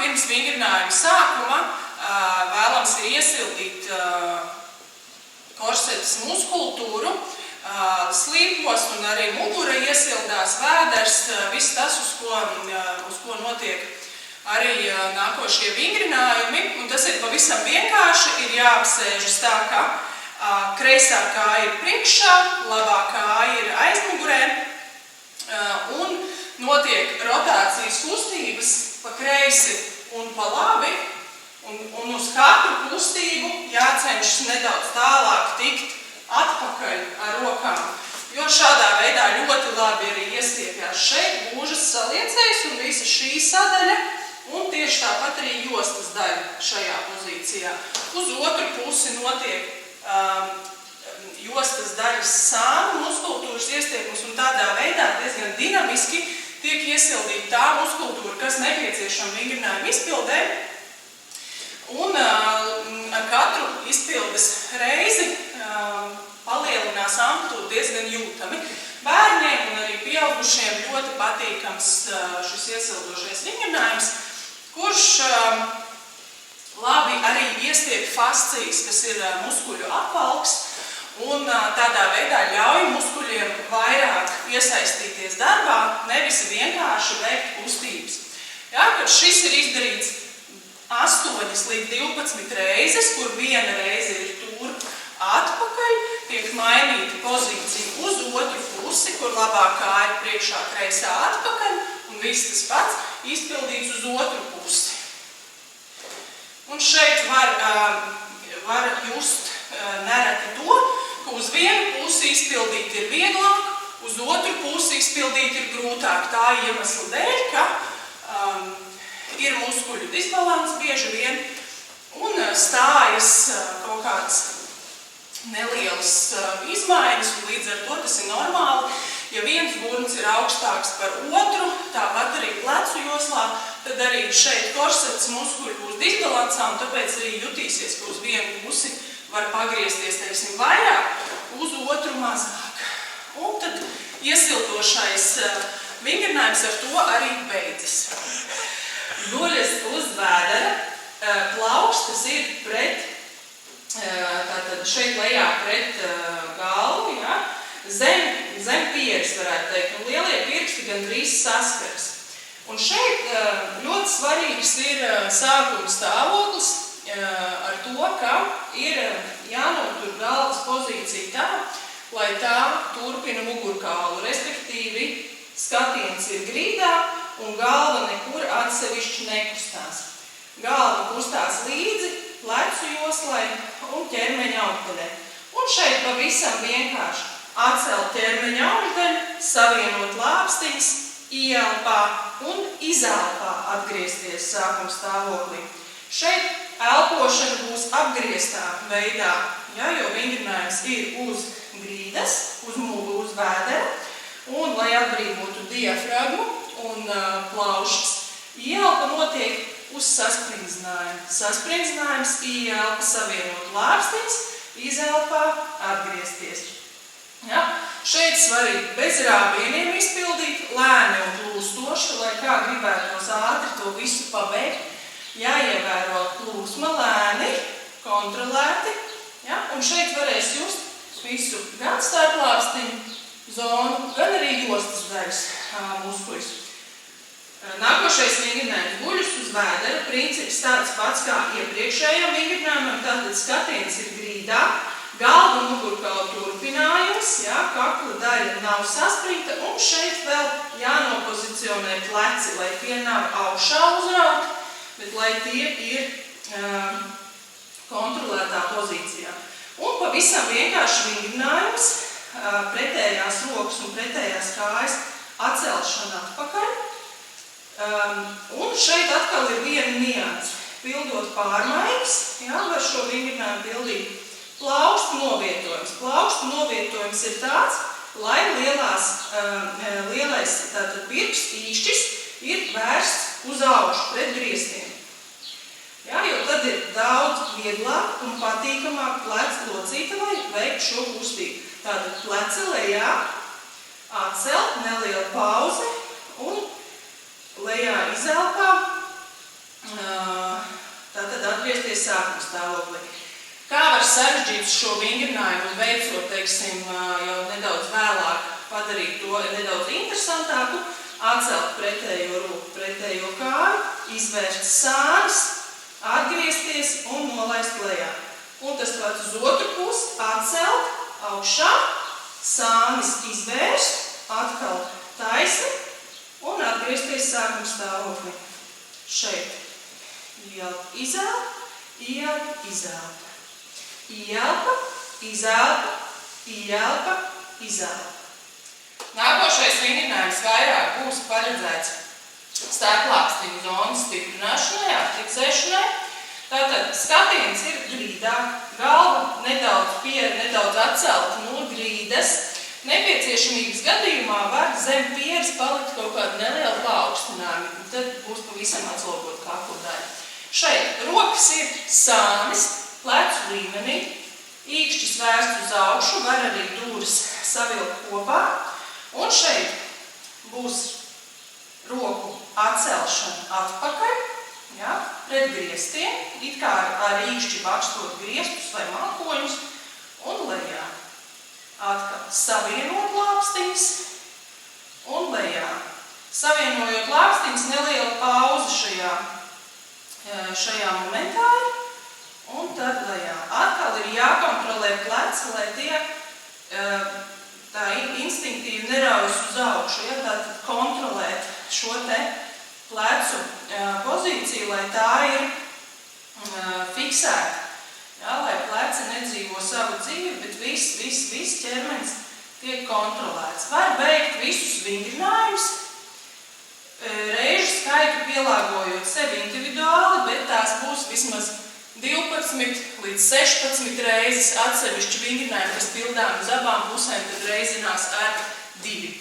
pirms vingrinājuma sākuma vēlams ir iesildīt korsetes muskultūru, slīpos un arī mugura iesildās, vēders, viss tas, uz ko notiek arī nākošie vingrinājumi. Un tas ir pavisam vienkārši, ir jāapsēžas tā, ka kreisā kāja ir priekšā, labā kāja ir aizmugurē, un notiek rotācijas kustības pa kreisi un pa labi, un uz katru kustību jācenšas nedaudz tālāk tikt atpakaļ ar rokām, jo šādā veidā ļoti labi arī iestiepjās šeit, gūžas saliecējs un visa šī sadaļa, un tieši tāpat arī jostas daļa šajā pozīcijā. Uz otru pusi notiek jostas daļas sānu muskultūras iestiepums, un tādā veidā diezgan dinamiski tiek iesildīta tā muskultūra, kas nepieciešama vingrinājuma izpildē. Un ar katru izpildes reizi palielinās amplitūdu diezgan jūtami. Bērniem un arī pieaugušiem ļoti patīkams šis iesildošais vingrinājums, kurš labi arī iestiep fascijas, kas ir muskuļu apvalks, un tādā veidā ļauj muskuļiem vairāk iesaistīties darbā, nevis vienkārši veikt kustības. Ja, kad šis ir izdarīts 8 līdz 12 reizes, kur viena reize ir turp atpakaļ, tiek mainīta pozīcija uz otru pusi, kur labā kāja ir priekšā, kreisā atpakaļ, un viss tas pats izpildīts uz otru pusi. Un šeit var just nereti to, ka uz vienu pusi izpildīt ir vieglāk, uz otru pusi izpildīt ir grūtāk. Tā iemesla dēļ, ka ir muskuļu disbalans bieži vien un stājas kaut kādas nelielas izmaiņas, un līdz ar to tas ir normāli. Ja viens burns ir augstāks par otru, tāpat arī plecu joslā, tad arī šeit korsetes muskuļi būs disbalansā, un tāpēc arī jutīsies, ka uz vienu pusi var pagriezties, teiksim, vairāk, uz otru mazāk. Un tad iesildošais vingrinājums ar to arī beidzas. Guļas uz vēdera, plaukstas ir pret, tātad šeit lejā pret galvu, ja? Zem pieres, varētu teikt, un lielie pirksti gandrīz saskaras. Un šeit ļoti svarīgs ir sākuma stāvoklis ar to, ka ir jānotur galvas pozīcija tā, lai tā turpina mugurkaulu, respektīvi skatiens ir grīdā un galva nekur atsevišķi nekustās. Galva kustās līdzi plecu joslai un ķermeņa augdaļai. Un šeit pavisam vienkārši atcelt ķermeņa augdaļu, savienot lāpstiņas, ieelpā un izelpā atgriezties sākuma stāvoklī. Šeit elpošana būs apgrieztā veidā, ja, jo vingrinājums ir uz grīdas, uz muguru, uz vēdera, un, lai atbrīvotu diafragmu un plaušas, ieelpa notiek uz sasprindzinājumu. Sasprindzinājums, ieelpa savienot lāpstiņas, izelpā atgriezties. Ja? Šeit svarīgi bez rāvieniem izpildīt, lēni un plūstoši, lai kā gribētos ātri to visu pabeigt. Jāievēro plūsma lēni, kontrolēti, ja? Un šeit varēs just visu gan starplāpstiņu zonu, gan arī jostas daļas muskuļus. Nākošais vingrinājums guļas uz vēdera, princips tāds pats kā iepriekšējām vingrinājumam, tātad skatiens ir grīdā, galva mugurkaula turpinājums, ja, kakla daļa nav saspringta, un šeit vēl jānopozicionē pleci, lai tie nav augšā uzrauti, bet lai tie ir kontrolētā pozīcijā. Un pavisam vienkārši vingrinājums, pretējās rokas un pretējās kājas atcelšana atpakaļ. Un šeit atkal ir viena nianse. Pildot pārmaiņas, ja, var šo vingrinājumu pildīt plaukstu novietojums. Plaukstu novietojums ir tāds, lai lielais pirksts īšķis ir vērsts uz augšu pret griestiem. Ja, jo tad ir daudz vieglāk un patīkamāk plecu locītavai veikt šo kustību. Tātad pleci lejā, atcelt, neliela pauze un lejā izelpā Tātad atgriezties sākuma stāvoklī. Kā var sarežģīt šo vingrinājumu un veicot, teiksim, jau nedaudz vēlāk padarīt to nedaudz interesantāku, atcelt pretējo roku, pretējo kāju, izvērst sānis, atgriezties un nolaist lejā. Un tas pats uz otru pusi, atcelt, augšā, sānis izvērst, atkal taisni un atgriezties sākuma stāvoklī. Šeit. Ielpa, izelpa, ielpa, izelpa. Ielpa, izelpa, ielpa, izelpa. Nākošais vingrinājums vairāk būs paredzēts starplākstiņu zonas stiprināšanai, aktivizēšanai. Tātad skatiens ir grīdā, galva nedaudz atcelta no grīdas. Nepieciešamības gadījumā var zem pieres palikt kaut kāda neliela paaugstinājuma, tad būs pavisam atslogota kakla daļa. Šeit rokas ir sānis, plecu līmenī, īkšķis vērsts uz augšu, var arī dūris savilkt kopā. Un šeit būs roku atcelšana atpakaļ, ja, pret griestiem, it kā ar īkšķi bakstot griestus vai mākoņus, un lejā. Atkal savienot lāpstiņas un lejā. Savienojot lāpstiņas, neliela pauze šajā momentā un tad lejā. Atkal ir jākontrolē pleci, lai tie tā instinktīvi neraujas uz augšu. Ja? Tātad kontrolēt šo te plecu pozīciju, lai tā ir fiksēta. Ja? Lai pleci nedzīvo savu dzīvi, bet viss ķermenis tiek kontrolēts. Var veikt visus vingrinājumus, reižu skaitu pielāgojot sevi individuāli, bet tās būs vismaz 12 līdz 16 reizes atsevišķi vingrinājumi, kas pildām uz abām pusēm, tad reizinās ar 2.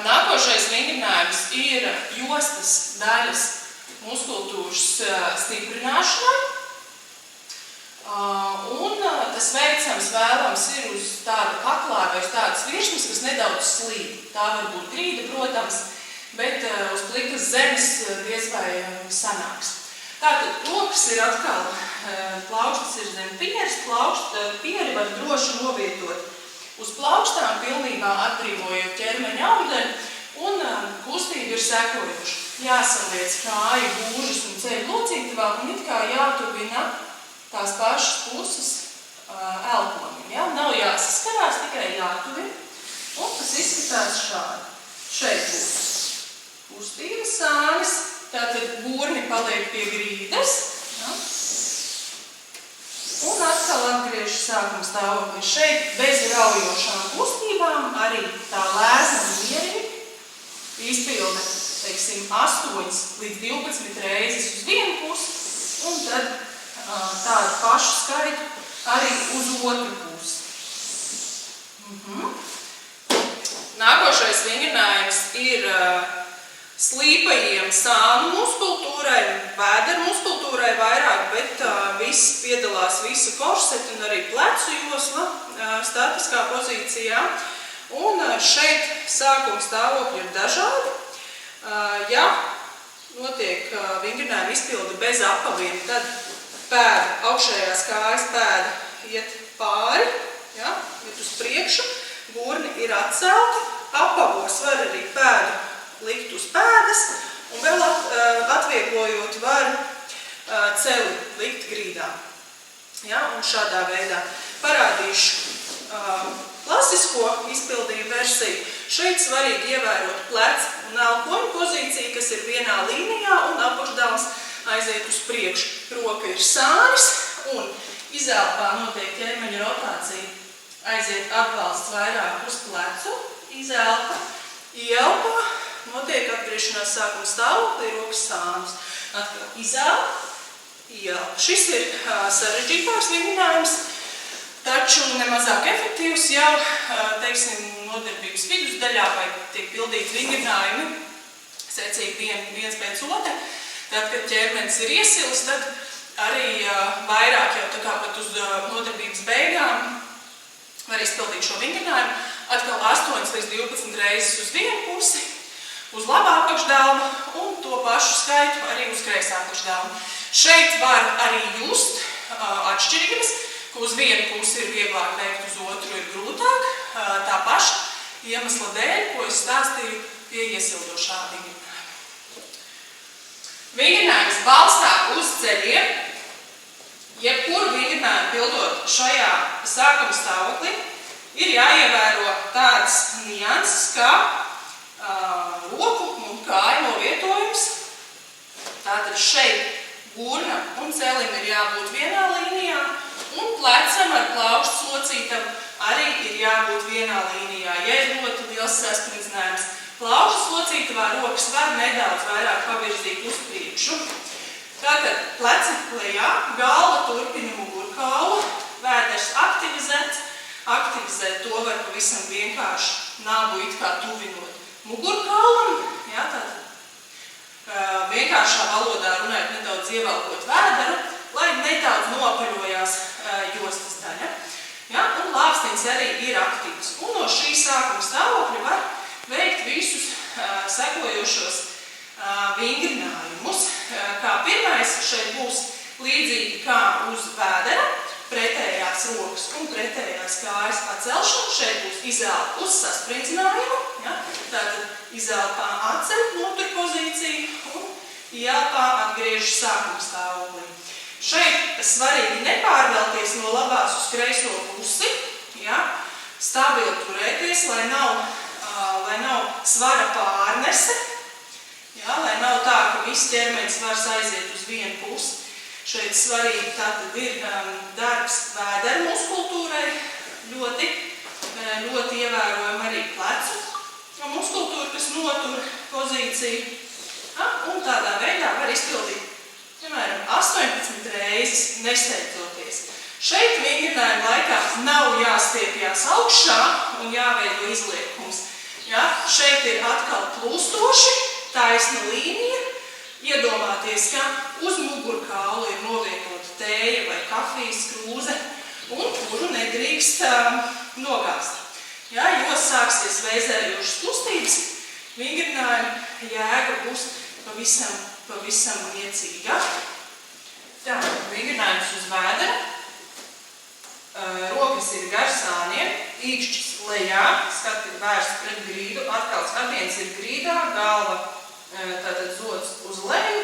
Nākošais vingrinājums ir jostas daļas muskultūras stiprināšanai. Un tas veicams vēlams ir uz tāda kaklā vai uz tādas virsmas, kas nedaudz slīd. Tā var būt grīda, protams, bet uz plikas zemes diez vai sanāks. Tātad rokas ir atkal, plaukštas ir zem pieres, pieri var droši novietot uz plaukstām, pilnībā atbrīvojot ķermeņa augdaļu, un kustība ir sekojoša. Jāsaliec kāju, gūžas un ceļu locītavā, un it kā jātuvina tās pašas puses elponim. Ja? Nav jāsaskarās, tikai jātuvina, un tas izskatās šādi. Šeit būs kustība sānis, tātad gurni paliek pie grīdas, ja? Un atkal atgriež sākuma stāvokli. Šeit bez raujošām kustībām arī tā lēzna mierīgi izpilda, teiksim, 8 līdz 12 reizes uz vienu pusi, un tad tādu pašu skaitu arī uz otru pusi. Nākošais vingrinājums ir slīpajiem sānu muskultūrai, vēderu muskultūrai vairāk, bet viss piedalās visa korseta un arī plecu josla statiskā pozīcijā. Un šeit sākuma stāvokļi ir dažādi. Ja notiek vingrinājuma izpilde bez apaviena, tad pēda, augšējās kājas pēda iet pāri, ja, iet uz priekšu, gurni ir atcelti, apavos var arī pēdu likt uz pēdas, un vēl atvieglojot var celi likt grīdā. Ja, un šādā veidā parādīšu klasisko izpildījumu versiju. Šeit svarīgi ievērot plecu un elpoņu pozīciju, kas ir vienā līnijā, un apakšdāls aiziet uz priekšu. Roka ir sānis, un izelpā notiek ķermeņa rotācija. Aiziet atbalsts vairāk uz plecu, izelpa, ielpa, notiek atgriešanās sākuma stāvoklī, rokas sānis. Atkal izelpa, ielpa. Šis ir sarežģītāks vingrinājums, taču nemazāk efektīvs jau, teiksim, nodarbības vidusdaļā, vai tiek pildīti vingrinājumi secīgi viens pēc otra. Tad, kad ķermenis ir iesils, tad arī vairāk jau tā kā pat uz nodarbības beigām var izpildīt šo vingrinājumu. Atkal 8 līdz 12 reizes uz vienu pusi uz labā apakšdelma un to pašu skaitu arī uz kreisā apakšdelma. Šeit var arī just atšķirības, ka uz vienu pusi ir vieglāk veikt, uz otru ir grūtāk. Tā paša iemesla dēļ, ko es stāstīju pie iesildošā vingrinājuma. Vingrinājums balstās uz ceļiem. Jebkuru vingrinājumu pildot šajā sākuma stāvoklī, ir jāievēro tāds nianses, kā roku un kāju novietojums. Tātad šeit gurna un celim ir jābūt vienā līnijā, un plecam ar plaukstu slocītam arī ir jābūt vienā līnijā. Ja ir ļoti liels saspringzinājums plaukstu slocītavā, rokas var nedaudz vairāk pavirzīt uz priekšu. Tātad pleci lejā, galva turpina mugurkaulu, vēders aktivizēts. Aktivizēt to var pavisam vienkārši nābu it kā tuvinot mugurkaulam. Ja, tātad vienkāršā valodā runājot nedaudz ievelkot vēderu, lai nedaudz nopaļojās jostas daļa. Ja, un lāpstiņas arī ir aktīvs. Un no šī sākuma stāvokļa var veikt visus sekojošos vingrinājumus. Kā pirmais šeit būs līdzīgi kā uz vēdera, pretējās rokas un pretējās kājas atcelšana. Šeit būs izelpa uz sasprindzinājumu. Ja? Tātad izelpā atceļ notur pozīciju un ielpā atgriež sākuma stāvoklī. Šeit svarīgi nepārvelties no labās uz kreiso pusi. Ja? Stabili turēties, lai nav svara pārnese. Ja? Lai nav tā, ka viss ķermenis var aiziet uz vienu pusi. Šeit svarīgi tātad ir darbs vēdera muskultūrai, ļoti ievērojama arī plecu muskultūra, kas notur pozīciju. Un tādā veidā var izpildīt, piemēram, 18 reizes nesteidzoties. Šeit vingrinājuma laikā nav jāstiepjās augšā un jāveido izliekums. Ja? Šeit ir atkal plūstoši, taisna līnija. Iedomāties, ka uz mugurkaula ir novietota tēja vai kafijas krūze, un kuru nedrīkst nogāzt. Ja, jo sāksies vēzējošas kustības, vingrinājuma jēga būs pavisam niecīga. Tā, vingrinājums uz vēdera. Rokas ir gar sāniem, īkšķis lejā, skati ir vērsts pret grīdu, atkal skatiens ir grīdā, galva tātad zods uz leju,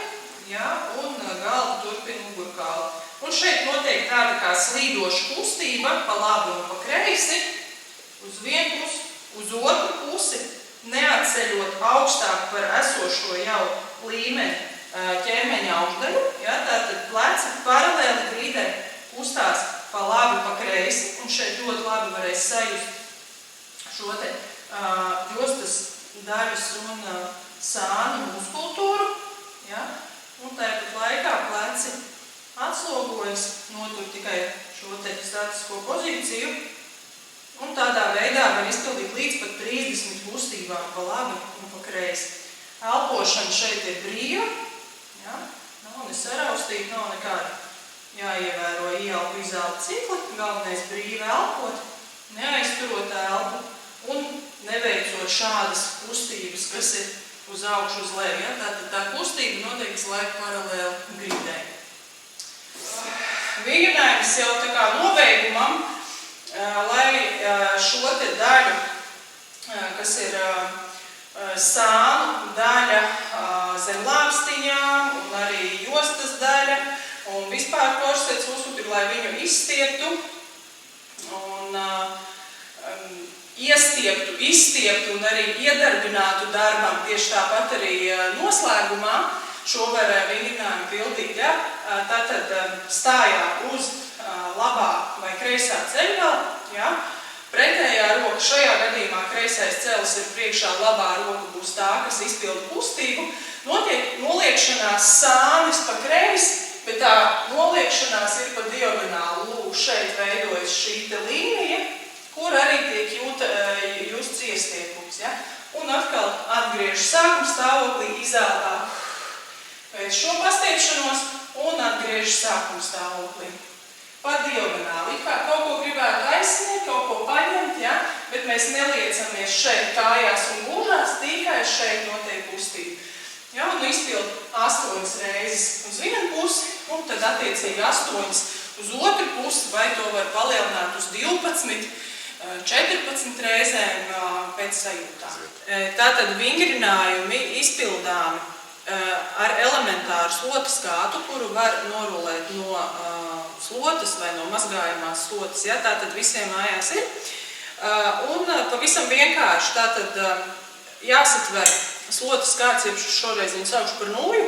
ja, un galva turpina mugurkaulu. Un šeit notiek tāda kā slīdoša kustība pa labi un pa kreisi, uz vienu pusi, uz otru pusi, neatceļot augstāk par esošo jau līmeni ķermeņa augšdaļu. Ja, tātad pleci paralēli grīdai kustās pa labi, pa kreisi, un šeit ļoti labi varēs sajust šo te jostas daļas un sāņu muskultūru, ja? Un tāpat laikā pleci atslogojas, notur tikai šo te statisko pozīciju, un tādā veidā var izpildīt līdz pat 30 kustībām pa labi un pa kreisi. Elpošana šeit ir brīva, ja? Nav ne saraustīt, nav nekāda jāievēro ieelpu izelpu cikli, galvenais brīvi elpot, neaizturot elpu un neveicot šādas kustības, kas ir uz augšu uz leju. Ja? Tātad tā kustība notiek visu laiku paralēli grīdai. Vingrinājums jau tā kā nobeigumam, lai šo te daļu, kas ir sānu daļa zem lāpstiņām un arī jostas daļa un vispār korsets muskuļi, lai viņu izstieptu un izstieptu un arī iedarbinātu darbam, tieši tāpat arī noslēgumā šo var vingrinājumu pildīt. Ja? Tātad stājā uz labā vai kreisā ceļā. Ja? Pretējā roka, šajā gadījumā kreisais celis ir priekšā, labā roka būs tā, kas izpilda kustību. Notiek noliekšanās sānis pa kreisi, bet tā noliekšanās ir pa diagonālu. Lūk, šeit veidojas šī te līnija, kur arī tiek justs iestiepums. Ja? Un atkal atgriež sākuma stāvoklī, izelpā pēc šo pastiepšanos un atgriež sākuma stāvoklī. Pa diagonāli. Kā kaut ko gribētu aizsniegt, kaut ko paņemt, ja? Bet mēs neliecamies šeit kājās un gūžā, pūnās, tikai šeit notiek kustība. Ja, un izpild 8 reizes uz vienu pusi, un tad attiecīgi 8 uz otru pusi, vai to var palielināt uz 12, 14 reizēm pēc sajūtām. Tātad vingrinājumi izpildāmi ar elementāru slotas kātu, kuru var norulēt no slotas vai no mazgājumās slotas. Ja? Tātad visiem mājās ir. Un pavisam vienkārši tātad jāsatver slotas kāds, jeb šoreiz viņu saukšu par nūju,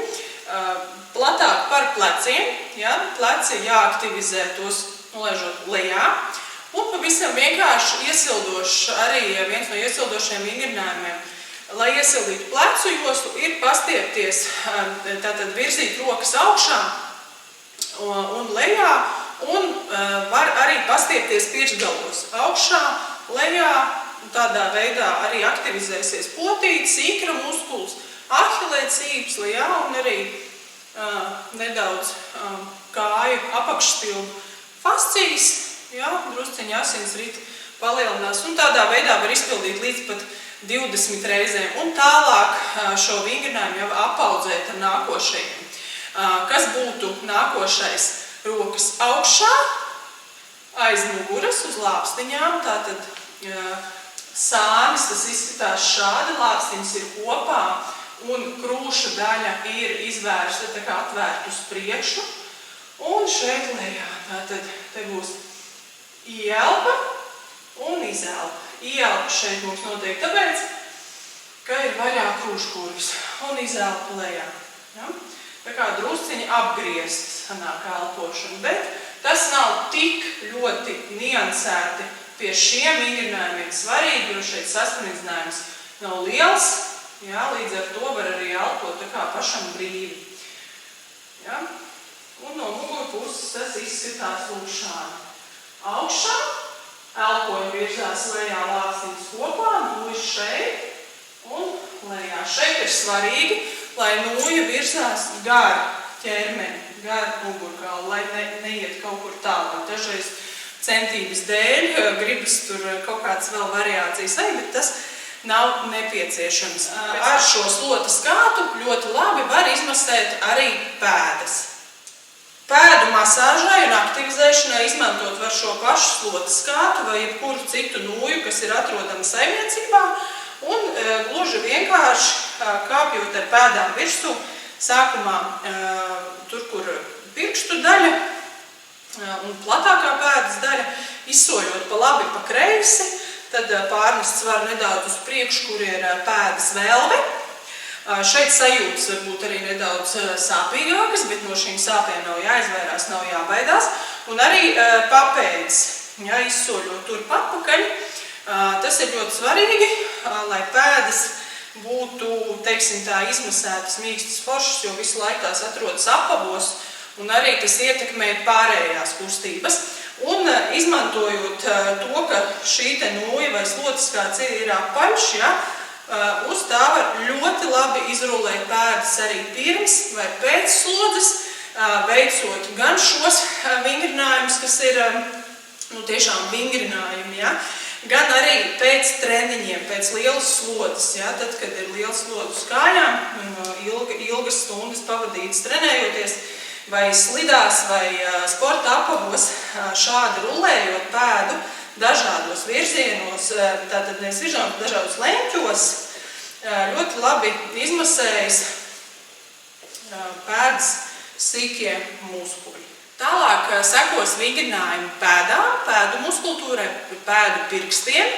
platāk par pleciem. Ja? Pleci jāaktivizē tos nolaižot lejā. Un pavisam vienkārši iesildošs, arī viens no iesildošiem vingrinājumiem, lai iesildītu plecu joslu, ir pastiepties, tātad virzīt rokas augšā un lejā, un var arī pastiepties pirkstgalos augšā, lejā, tādā veidā arī aktivizēsies potītes, īkra muskuls, ahilēts īpsli, ja, un arī nedaudz kāju apakšspildu fascijas, ja, drusciņa asinsrita palielinās, un tādā veidā var izpildīt līdz pat 20 reizēm, un tālāk šo vingrinājumu jau apaudzēt ar nākošajiem. Kas būtu nākošais? Rokas augšā, aiz muguras uz lāpstiņām, tātad sānis, tas izskatās šādi, lāpstiņas ir kopā, un krūša daļa ir izvērsta, tā kā atvērt uz priekšu, un šeit lejā, tātad te būs ieelpa un izelpa. Ieelpa šeit mums notiek tāpēc, ka ir vaļā krūškurvis un izelpa lejā. Ja? Tā kā drusciņi apgrieztas sanāk elpošana, bet tas nav tik ļoti niansēti pie šiem vingrinājumiem svarīgi, jo šeit sasniedzinājums nav liels, ja? Līdz ar to var arī elpot tā kā pašam brīvi. Ja? Un no muguru puses tas izskatās lūk šādi. Augšā, elpoju virzās lejā lāpstiņas kopā, nūja šeit un lejā. Šeit ir svarīgi, lai nūja virzās gar ķermeni, gar mugurkaulu, lai neiet kaut kur tālāk. Dažreiz centības dēļ gribas tur kaut kādas vēl variācijas, bet tas nav nepieciešams. Ar šo slotas kātu ļoti labi var izmasēt arī pēdas. Pēdu masāžai un aktivizēšanai izmantot var šo pašu slotas kātu vai jebkuru citu nūju, kas ir atrodama saimniecībā, un gluži vienkārši kāpjot ar pēdām virsū, sākumā tur, kur pirkstu daļa un platākā pēdas daļa, izsoļot pa labi, pa kreisi, tad pārnest svaru nedaudz uz priekšu, kur ir pēdas velve. Šeit sajūtas var būt arī nedaudz sāpīgākas, bet no šīm sāpēm nav jāizvairās, nav jābaidās. Un arī papēdes, ja, izsoļot turp atpakaļ. Tas ir ļoti svarīgi, lai pēdas būtu, teiksim tā, izmasētas, mīkstas, foršas, jo visu laiku tās atrodas apavos, un arī tas ietekmē pārējās kustības. Un izmantojot to, ka šī te nūja vai slotas kāds ir apaļš, ja, uz tā var ļoti labi izrulēt pēdas arī pirms vai pēc slodzes, veicot gan šos vingrinājumus, kas ir tiešām vingrinājumi, ja, gan arī pēc treniņiem, pēc lielas slodzes, ja, tad, kad ir liels slodzes kājām, ilgas stundas pavadītas trenējoties, vai slidās, vai sporta apavos, šādi rulējot pēdu, dažādos virzienos, tātad nevis virzienos, dažādos leņķos, ļoti labi izmasējas pēdas sīkie muskuļi. Tālāk sekos vingrinājumi pēdām, pēdu muskultūrai, pēdu pirkstiem,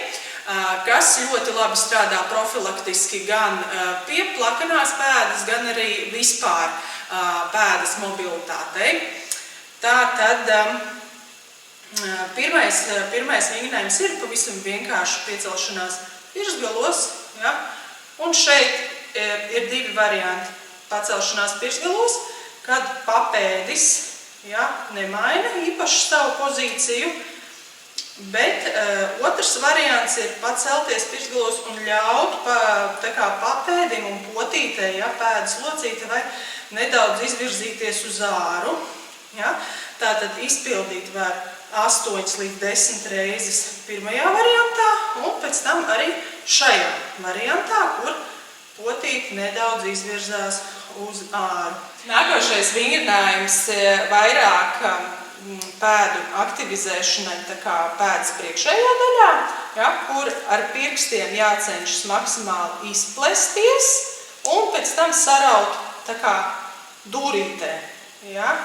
kas ļoti labi strādā profilaktiski gan pie plakanās pēdas, gan arī vispār pēdas mobilitātei. Tātad pirmais vingrinājums ir pavisam vienkārši piecelšanās pirkstgalos, ja? Un šeit ir divi varianti pacelšanās pirkstgalos, kad papēdis, ja, nemaina īpaši savu pozīciju, bet otrs variants ir pacelties pirkstgalos un ļaut tā kā papēdim un potītei, ja, pēdas locīte vai nedaudz izvirzīties uz āru. Ja? Tātad izpildīt var 8 līdz 10 reizes pirmajā variantā, un pēc tam arī šajā variantā, kur potīte nedaudz izvirzās uz āru. Nākošais vingrinājums vairāk pēdu aktivizēšanai, tā kā pēdas priekšējā daļā, ja, kur ar pirkstiem jācenšas maksimāli izplesties un pēc tam saraut tā kā durītē. Ja.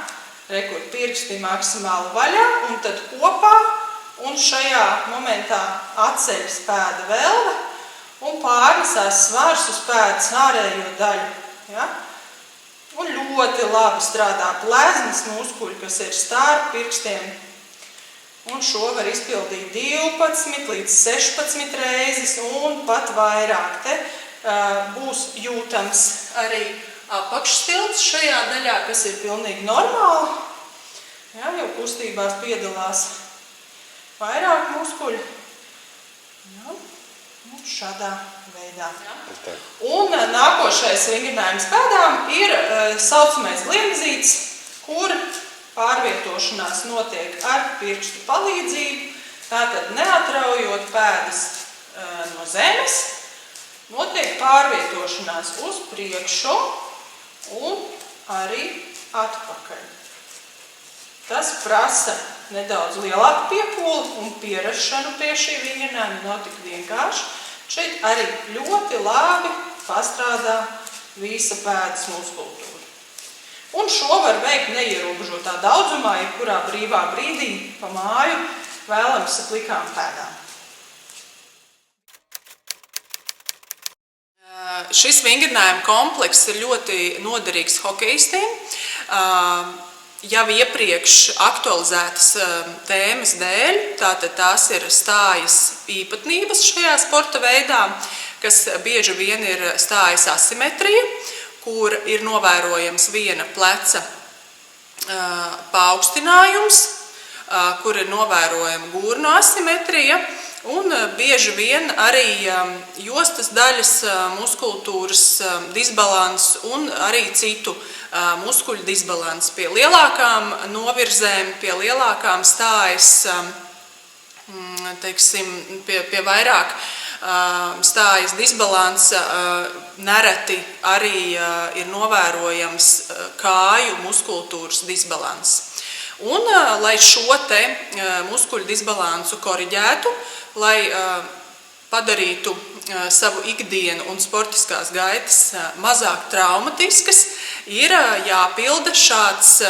Rekur pirksti maksimāli vaļā un tad kopā un šajā momentā atceļas pēda velve un pārnesās svars uz pēdas ārējo daļu. Ja? Un ļoti labi strādā pleznas muskuļi, kas ir starp pirkstiem. Un šo var izpildīt 12 līdz 16 reizes un pat vairāk. Te būs jūtams arī apakšstilts šajā daļā, kas ir pilnīgi normāli. Ja, jau kustībās piedalās vairāk muskuļi. Ja, un šādā veidā. Ja. Un nākošais vingrinājums pēdām ir saucamais gliemzītes, kur pārvietošanās notiek ar pirkstu palīdzību. Tātad neatraujot pēdas no zemes, notiek pārvietošanās uz priekšu un arī atpakaļ. Tas prasa nedaudz lielāku piepūli un pierašanu pie šī vingrinājuma nav tik vienkārši. Šeit arī ļoti labi pastrādā visa pēdas muskultūra. Un šo var veikt neierobežotā daudzumā, jebkurā brīvā brīdī pa māju vēlams plikām pēdām. Šis vingrinājuma komplekss ir ļoti noderīgs hokejistiem. Jau iepriekš aktualizētas tēmas dēļ, tātad tās ir stājas īpatnības šajā sporta veidā, kas bieži vien ir stājas asimetrija, kur ir novērojams viena pleca paaugstinājums, kur ir novērojama gurnu asimetrija, un bieži vien arī jostas daļas muskultūras disbalans un arī citu muskuļu disbalans. Pie lielākām novirzēm, pie lielākām stājas, teiksim, pie vairāk stājas disbalansa nereti arī ir novērojams kāju muskultūras disbalans. Un, lai šo te muskuļu disbalansu koriģētu, lai padarītu savu ikdienu un sportiskās gaitas mazāk traumatiskas, ir jāpilda šāds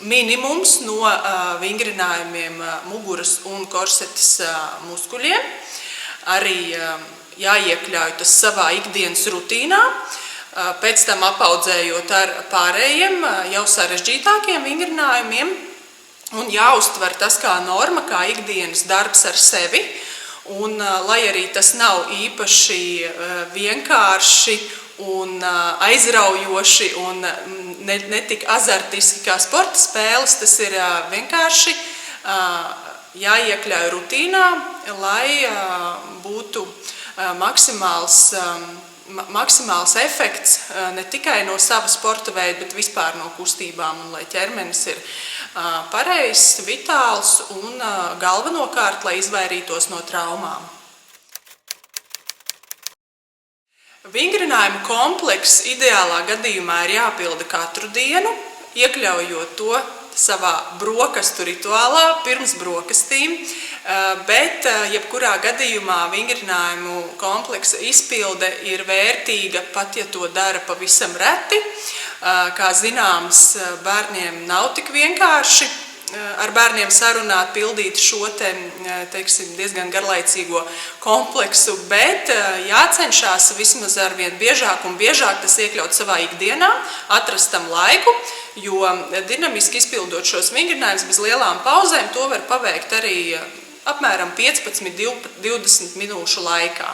minimums no vingrinājumiem muguras un korsetes muskuļiem. Arī jāiekļauj tas savā ikdienas rutīnā, pēc tam apaudzējot ar pārējiem jau sarežģītākiem vingrinājumiem un jāuztver tas kā norma, kā ikdienas darbs ar sevi. Un, lai arī tas nav īpaši vienkārši un aizraujoši un ne tik azartiski kā sporta spēles, tas ir vienkārši jāiekļauj rutīnā, lai būtu maksimāls efekts ne tikai no sava sporta veida, bet vispār no kustībām, un lai ķermenis ir pareizs, vitāls un galvenokārt, lai izvairītos no traumām. Vingrinājuma komplekss ideālā gadījumā ir jāpilda katru dienu, iekļaujot to savā brokastu rituālā pirms brokastīm, bet jebkurā gadījumā vingrinājumu kompleksa izpilde ir vērtīga, pat ja to dara pavisam reti. Kā zināms, bērniem nav tik vienkārši ar bērniem sarunāt, pildīt šo teiksim, diezgan garlaicīgo kompleksu, bet jācenšas vismaz arvien biežāk un biežāk tas iekļaut savā ikdienā, atrast tam laiku, jo dinamiski izpildot šos vingrinājumus bez lielām pauzēm, to var paveikt arī apmēram 15–20 minūšu laikā.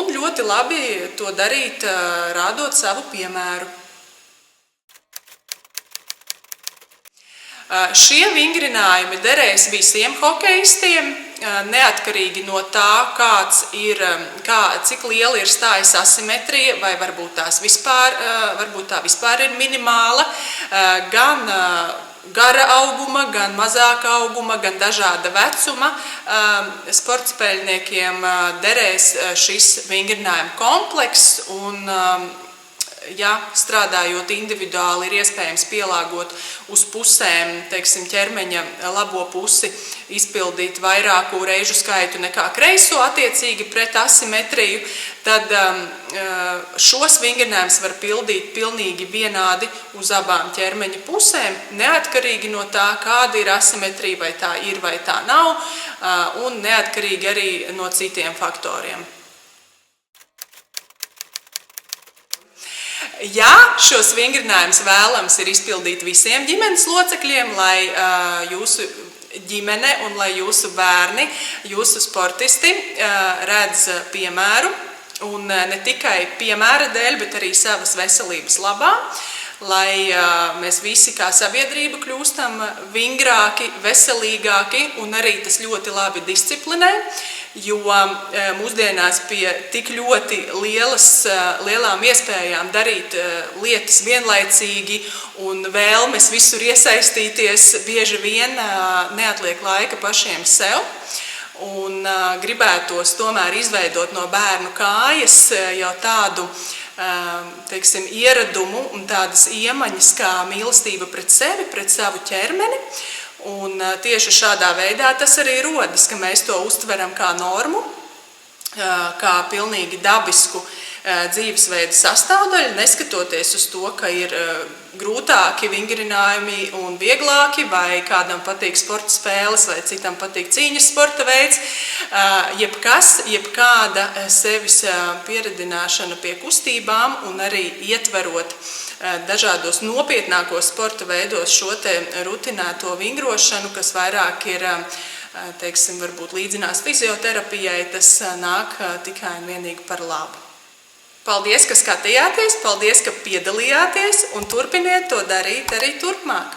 Un ļoti labi to darīt, rādot savu piemēru. Šie vingrinājumi derēs visiem hokejistiem, neatkarīgi no tā, cik liela ir stājas asimetrija, vai varbūt tā vispār ir minimāla, gan gara auguma, gan mazāka auguma, gan dažāda vecuma sportspēļniekiem derēs šis vingrinājuma komplekss, un ja strādājot individuāli ir iespējams pielāgot uz pusēm, teiksim, ķermeņa labo pusi, izpildīt vairāku reižu skaitu nekā kreiso attiecīgi pret asimetriju, tad šos vingrinājumus var pildīt pilnīgi vienādi uz abām ķermeņa pusēm, neatkarīgi no tā, kāda ir asimetrija, vai tā ir vai tā nav, un neatkarīgi arī no citiem faktoriem. Ja šos vingrinājumus vēlams ir izpildīt visiem ģimenes locekļiem, lai jūsu ģimene un lai jūsu bērni, jūsu sportisti redz piemēru, un ne tikai piemēra dēļ, bet arī savas veselības labā, lai mēs visi kā sabiedrība kļūstam vingrāki, veselīgāki, un arī tas ļoti labi disciplinē, jo mūsdienās pie tik ļoti lielām iespējām darīt lietas vienlaicīgi un vēlmes visur iesaistīties bieži vien neatliek laika pašiem sev. Un gribētos tomēr izveidot no bērnu kājas jau tādu, teiksim, ieradumu un tādas iemaņas kā mīlestība pret sevi, pret savu ķermeni. Un tieši šādā veidā tas arī rodas, ka mēs to uztveram kā normu, kā pilnīgi dabisku dzīvesveida sastāvdaļu, neskatoties uz to, ka ir grūtāki vingrinājumi un vieglāki, vai kādam patīk sporta spēles, vai citam patīk cīņas sporta veids. Jebkāda sevis pieredināšana pie kustībām un arī ietverot dažādos nopietnākos sporta veidos šo te rutinēto vingrošanu, kas vairāk ir, teiksim, varbūt līdzinās fizioterapijai, tas nāk tikai un vienīgi par labu. Paldies, ka skatījāties, paldies, ka piedalījāties, un turpiniet to darīt arī turpmāk.